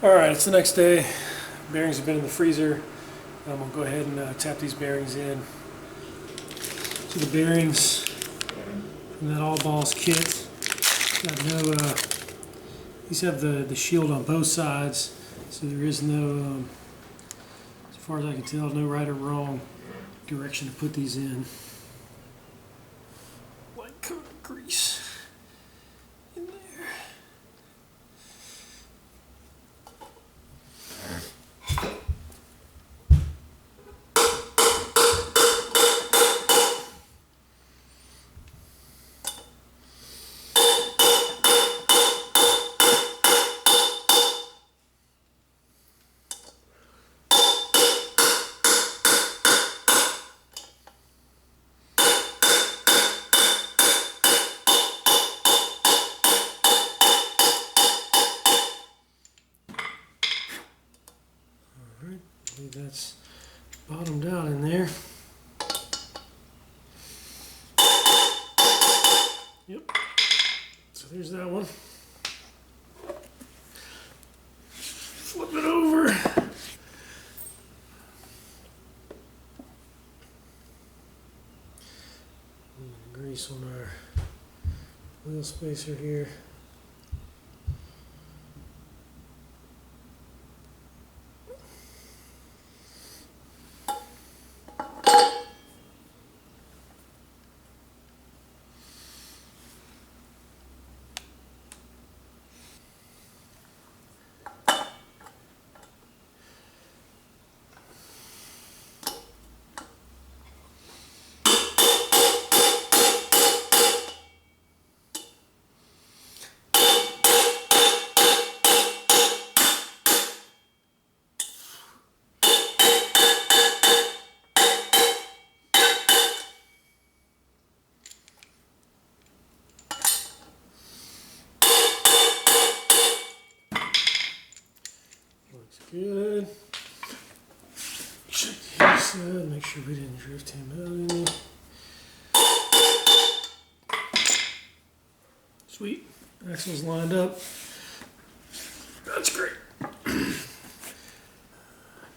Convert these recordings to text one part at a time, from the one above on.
Alright, it's the next day. Bearings have been in the freezer. I'm going to go ahead and tap these bearings in. So the bearings from that all balls kit got no, these have the shield on both sides, so there is no, as far as I can tell, no right or wrong direction to put these in. Light coat of grease in there. I believe that's bottomed out in there. Yep. So there's that one. Flip it over. Grease on our wheel spacer here. Looks good. Check the other side, make sure we didn't drift him out any. Sweet. Axle's lined up. That's great. Again,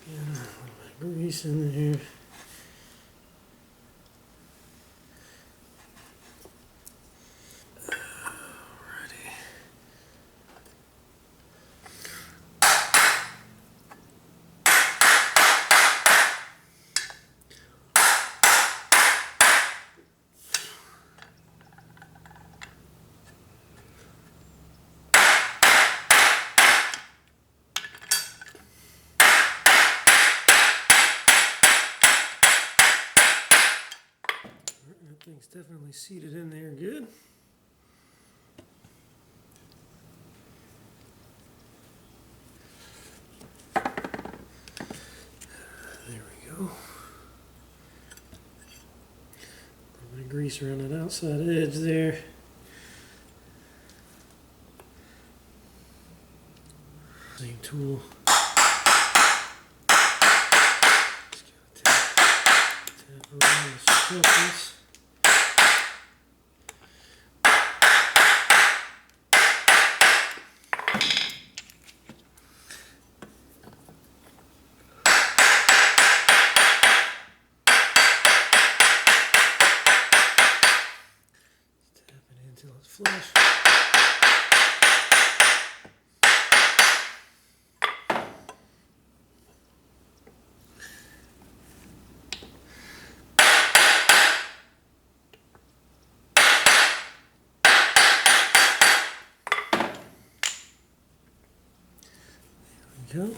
a little bit of grease in there. That thing's definitely seated in there good. There we go. A little bit of grease around that outside edge there. Same tool. Just tap around the sprockets. Until it's flush. There we go.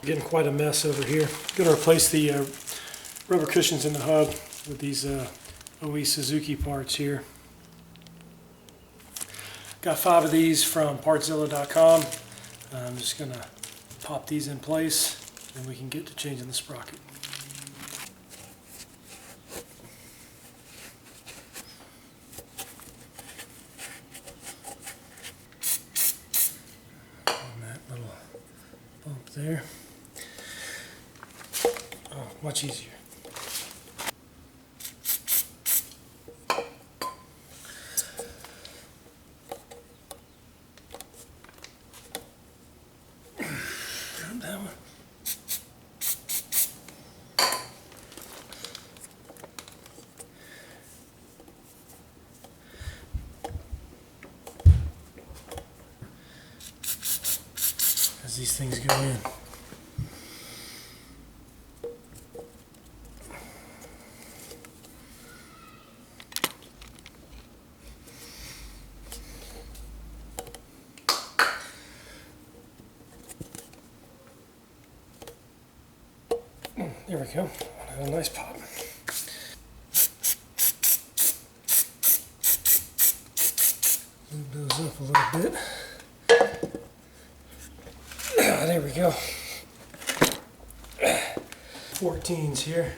Getting quite a mess over here. Going to replace the rubber cushions in the hub with these OE Suzuki parts here. Got 5 of these from Partzilla.com. I'm just going to pop these in place and we can get to changing the sprocket. there. Oh, much easier. Grab that one. As these things go in. There we go. A nice pop. Move those up a little bit. There we go. 14s here.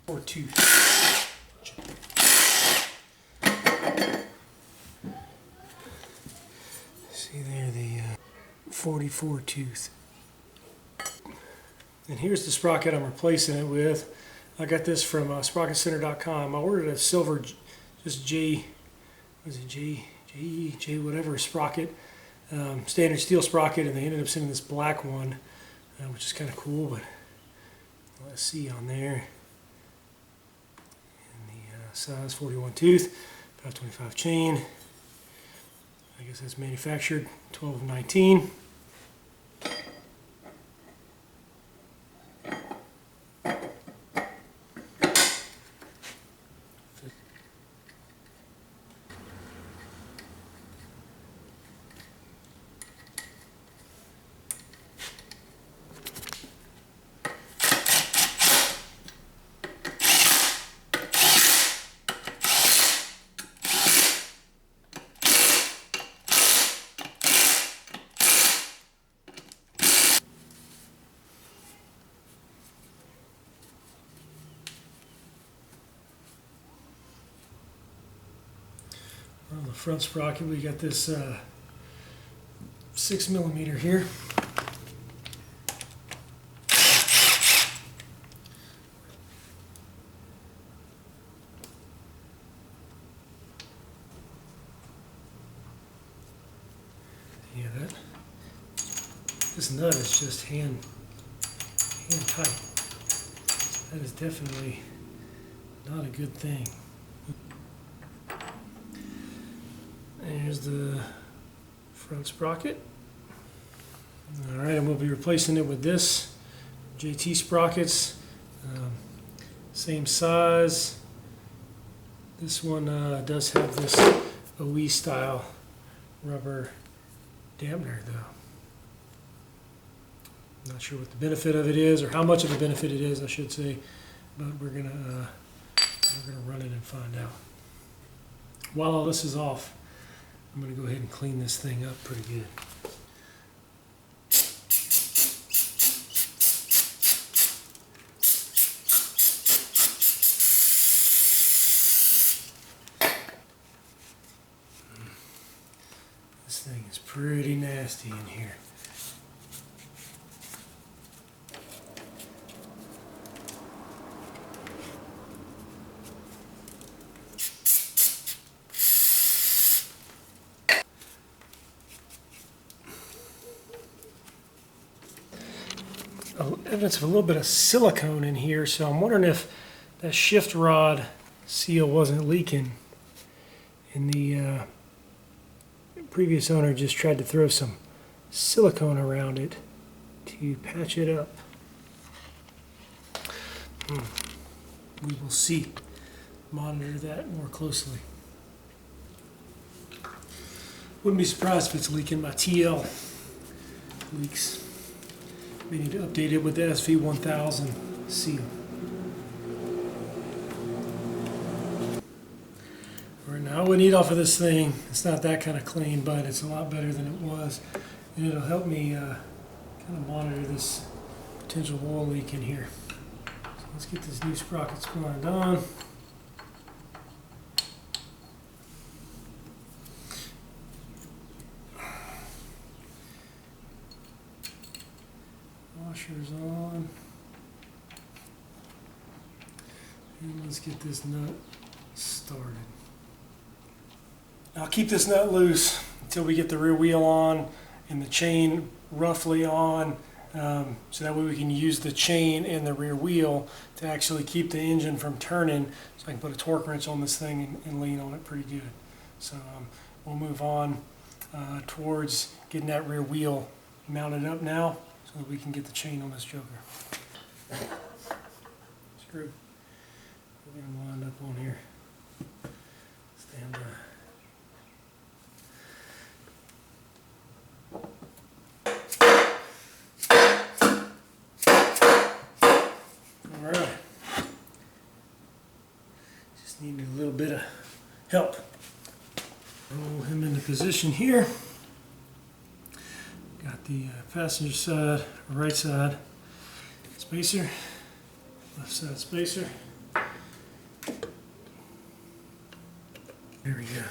Or two. See there, the 44 tooth. And here's the sprocket I'm replacing it with. I got this from sprocketcenter.com. I ordered a silver, just J whatever sprocket, standard steel sprocket, and they ended up sending this black one, which is kind of cool. But let's see on there. And the size 41 tooth, 525 chain. I guess that's manufactured 12 of 19. On the front sprocket, we got this 6mm here. Yeah, this nut is just hand tight. That is definitely not a good thing. There's the front sprocket. Alright, and we'll be replacing it with this JT sprockets. Same size. This one does have this OE style rubber dampener though. Not sure what the benefit of it is, or how much of a benefit it is, I should say, but we're gonna run it and find out. While all this is off, I'm going to go ahead and clean this thing up pretty good. This thing is pretty nasty in here. Evidence of a little bit of silicone in here, so I'm wondering if that shift rod seal wasn't leaking, and the previous owner just tried to throw some silicone around it to patch it up. We will see. Monitor that more closely. Wouldn't be surprised if it's leaking. My TL leaks. We need to update it with the SV1000 seal. Right now, what we need off of this thing, it's not that kind of clean, but it's a lot better than it was. And it'll help me kind of monitor this potential oil leak in here. So let's get this new sprocket squared on. Washer's on. And let's get this nut started. Now I'll keep this nut loose until we get the rear wheel on and the chain roughly on, so that way we can use the chain and the rear wheel to actually keep the engine from turning, so I can put a torque wrench on this thing and lean on it pretty good. So we'll move on towards getting that rear wheel mounted up now so that we can get the chain on this joker. Screw. We're going to wind up on here. Stand by. Alright. Just needed a little bit of help. Roll him into position here. Got the passenger side, right side spacer, left side spacer. There we go.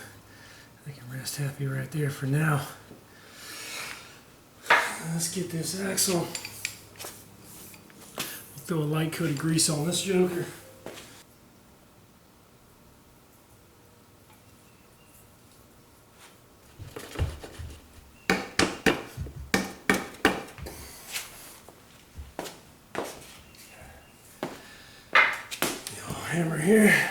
I can rest happy right there for now. Let's get this axle. We'll throw a light coat of grease on this joker. Hammer here.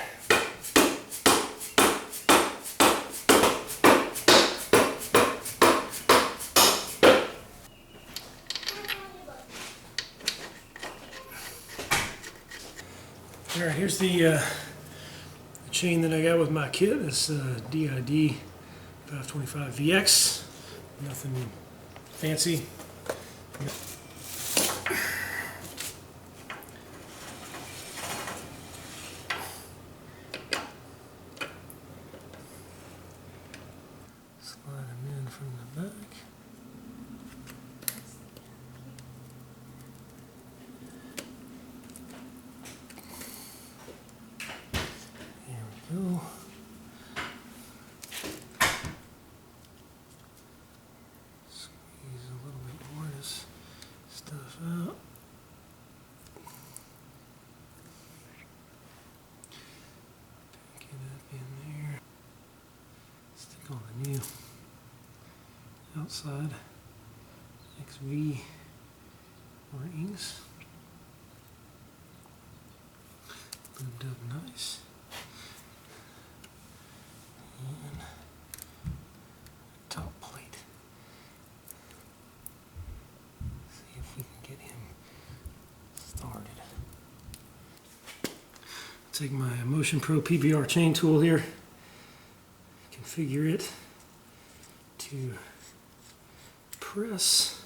All right, here's the chain that I got with my kit. It's DID 525VX. Nothing fancy. Slide them in from the back. There we go. Squeeze a little bit more of this stuff out. Get up in there. Stick on the new outside XV rings. Lubed up nice. And top plate. See if we can get him started. Take my Motion Pro PBR chain tool here. Configure it to press.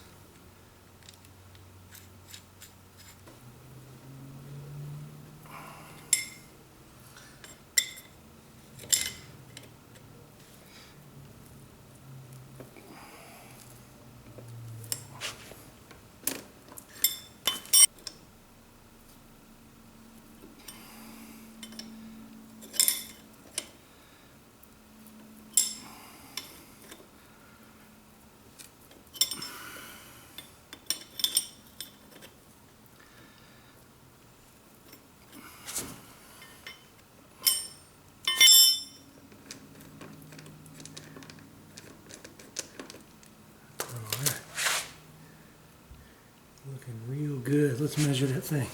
Looking real good. Let's measure that thing.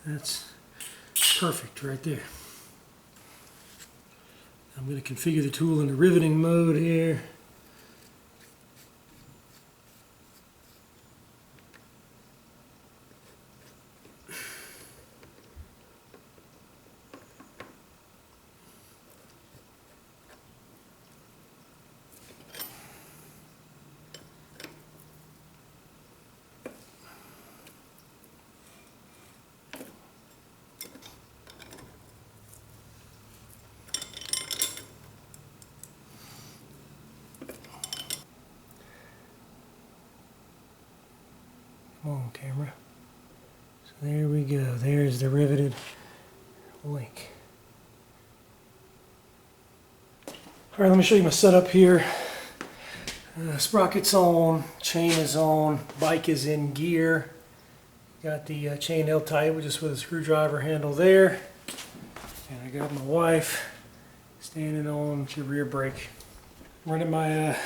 That's perfect right there. I'm going to configure the tool in the riveting mode here. Come on, camera. So there we go. There's the riveted link. All right, let me show you my setup here. Sprocket's on, chain is on, bike is in gear. Got the chain held tight just with a screwdriver handle there. And I got my wife standing on the rear brake. Running my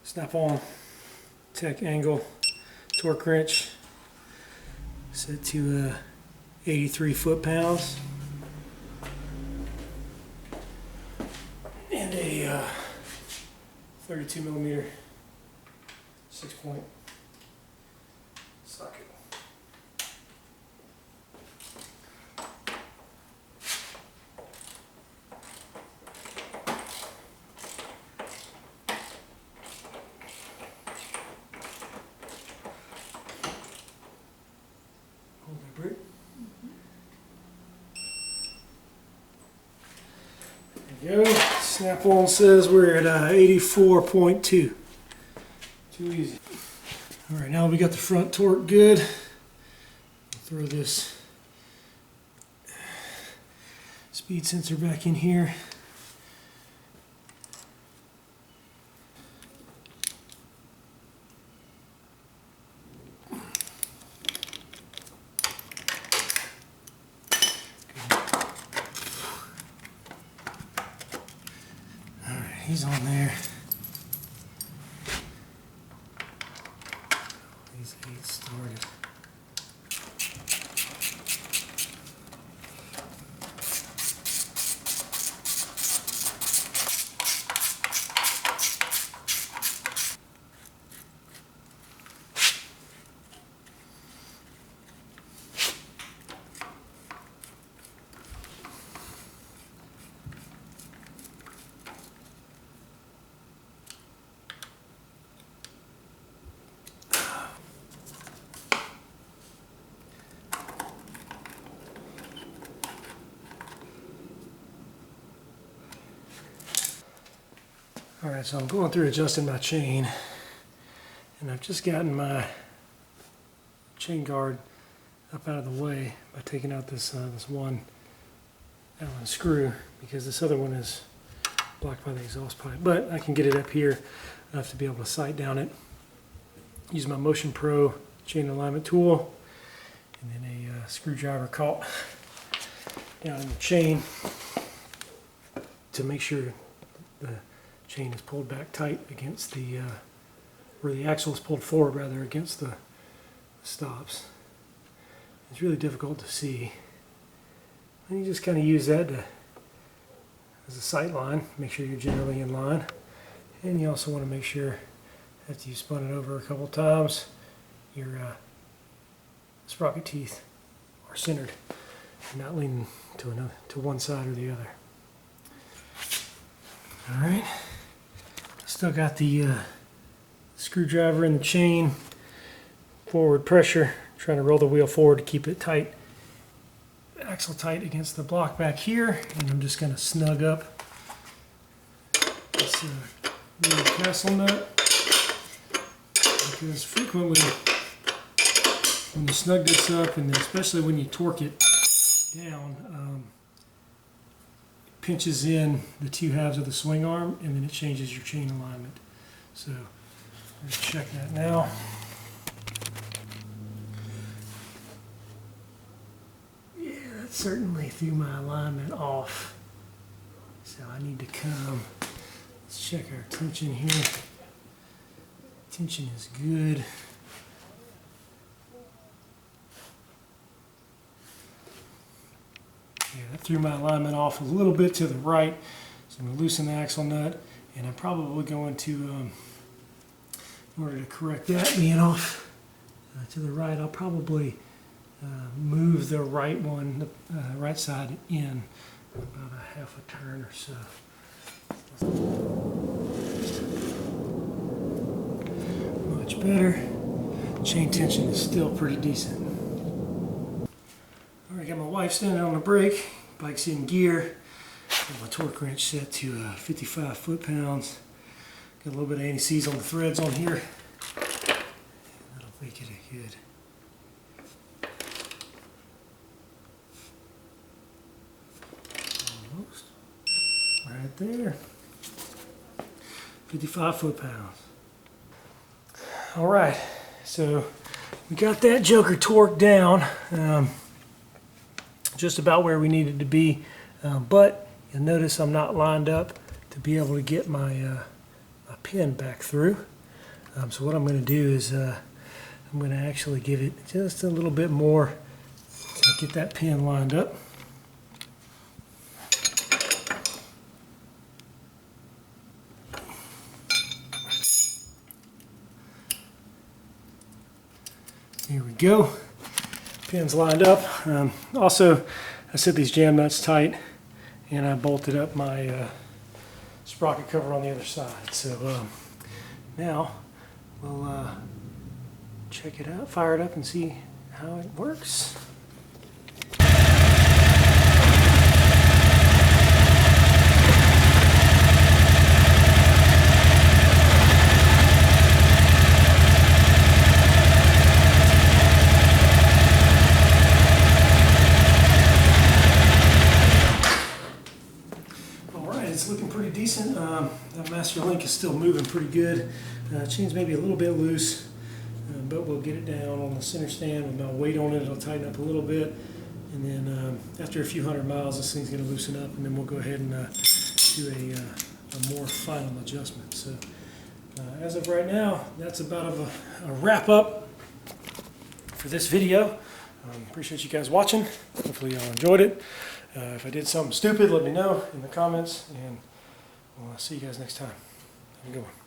Snap-on Tech Angle torque wrench set to 83 foot-pounds. And a 32 millimeter 6-point socket. Hold that brick. There we go. Snap-on says we're at 84.2. Too easy. All right, now we got the front torque good. I'll throw this speed sensor back in here. He's on there. These 8 started. Alright, so I'm going through adjusting my chain, and I've just gotten my chain guard up out of the way by taking out this one Allen screw, because this other one is blocked by the exhaust pipe. But I can get it up here enough to be able to sight down it. Use my Motion Pro chain alignment tool, and then a screwdriver caught down in the chain to make sure the chain is pulled back tight against the, where the axle is pulled forward rather against the stops. It's really difficult to see. And you just kind of use that as a sight line, make sure you're generally in line. And you also want to make sure, after you've spun it over a couple times, your sprocket teeth are centered and not leaning to one side or the other. Alright. Still got the screwdriver in the chain, forward pressure, trying to roll the wheel forward to keep it tight, axle tight against the block back here, and I'm just going to snug up this little castle nut, because frequently when you snug this up, and especially when you torque it down, pinches in the two halves of the swing arm, and then it changes your chain alignment. So let's check that now. Yeah, that certainly threw my alignment off. So I need to come. Let's check our tension here. Tension is good. Yeah, that threw my alignment off a little bit to the right, so I'm going to loosen the axle nut, and I'm probably going to, in order to correct that being off to the right, I'll probably move the right one, the right side in about a half a turn or so. Much better. Chain tension is still pretty decent. I got my wife standing on the brake, bike's in gear, got my torque wrench set to 55 foot-pounds, got a little bit of anti-seize on the threads on here, that'll make it a good right there. 55 foot-pounds. All right, so we got that joker torqued down just about where we need it to be, but you'll notice I'm not lined up to be able to get my, my pin back through. So what I'm going to do is I'm going to actually give it just a little bit more to get that pin lined up. Here we go. Pin's lined up. Also, I set these jam nuts tight, and I bolted up my sprocket cover on the other side. So now we'll check it out, fire it up, and see how it works. It's looking pretty decent. That master link is still moving pretty good. Chain's maybe a little bit loose, but we'll get it down on the center stand with my weight on it. It'll tighten up a little bit, and then after a few hundred miles, this thing's going to loosen up, and then we'll go ahead and do a more final adjustment. So as of right now, that's about a wrap up for this video. Appreciate you guys watching. Hopefully y'all enjoyed it. If I did something stupid, let me know in the comments, and we'll see you guys next time. Have a good one.